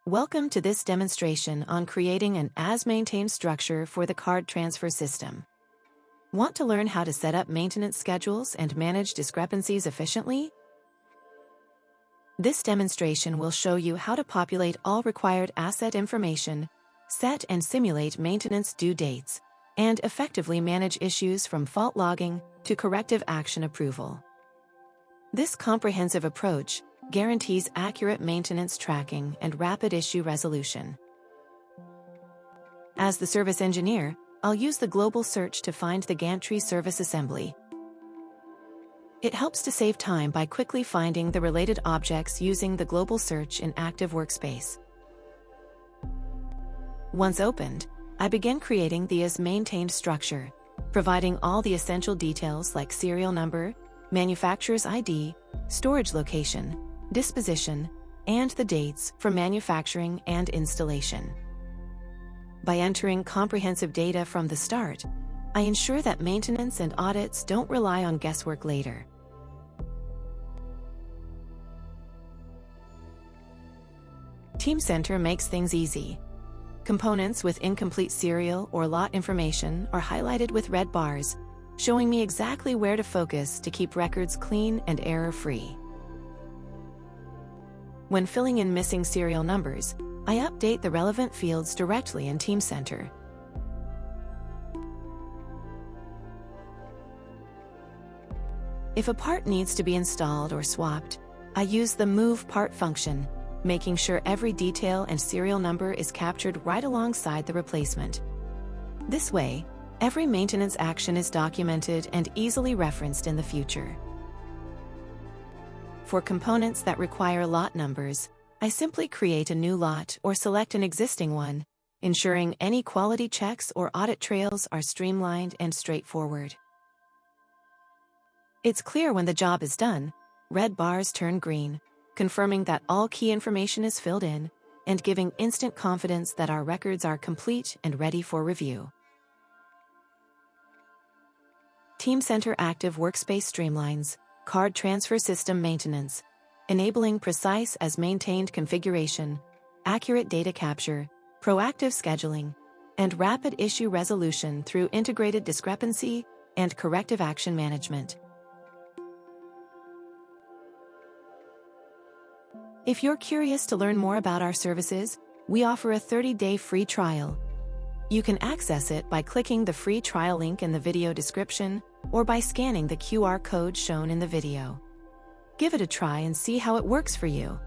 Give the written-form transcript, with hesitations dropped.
Welcome to this demonstration on creating an as-maintained structure for the card transfer system. Want to learn how to set up maintenance schedules and manage discrepancies efficiently? This demonstration will show you how to populate all required asset information, set and simulate maintenance due dates, and effectively manage issues from fault logging to corrective action approval. This comprehensive approach guarantees accurate maintenance tracking and rapid issue resolution. As the service engineer, I'll use the global search to find the gantry service assembly. It helps to save time by quickly finding the related objects using the global search in Active Workspace. Once opened, I begin creating the as-maintained structure, providing all the essential details like serial number, manufacturer's ID, storage location, disposition, and the dates for manufacturing and installation. By entering comprehensive data from the start, I ensure that maintenance and audits don't rely on guesswork later. Teamcenter makes things easy. Components with incomplete serial or lot information are highlighted with red bars, showing me exactly where to focus to keep records clean and error-free. When filling in missing serial numbers, I update the relevant fields directly in Teamcenter. If a part needs to be installed or swapped, I use the Move Part function, making sure every detail and serial number is captured right alongside the replacement. This way, every maintenance action is documented and easily referenced in the future. For components that require lot numbers, I simply create a new lot or select an existing one, ensuring any quality checks or audit trails are streamlined and straightforward. It's clear when the job is done. Red bars turn green, confirming that all key information is filled in and giving instant confidence that our records are complete and ready for review. Teamcenter Active Workspace streamlines card transfer system maintenance, enabling precise as-maintained configuration, accurate data capture, proactive scheduling, and rapid issue resolution through integrated discrepancy and corrective action management. If you're curious to learn more about our services, we offer a 30-day free trial. You can access it by clicking the free trial link in the video description or by scanning the QR code shown in the video. Give it a try and see how it works for you.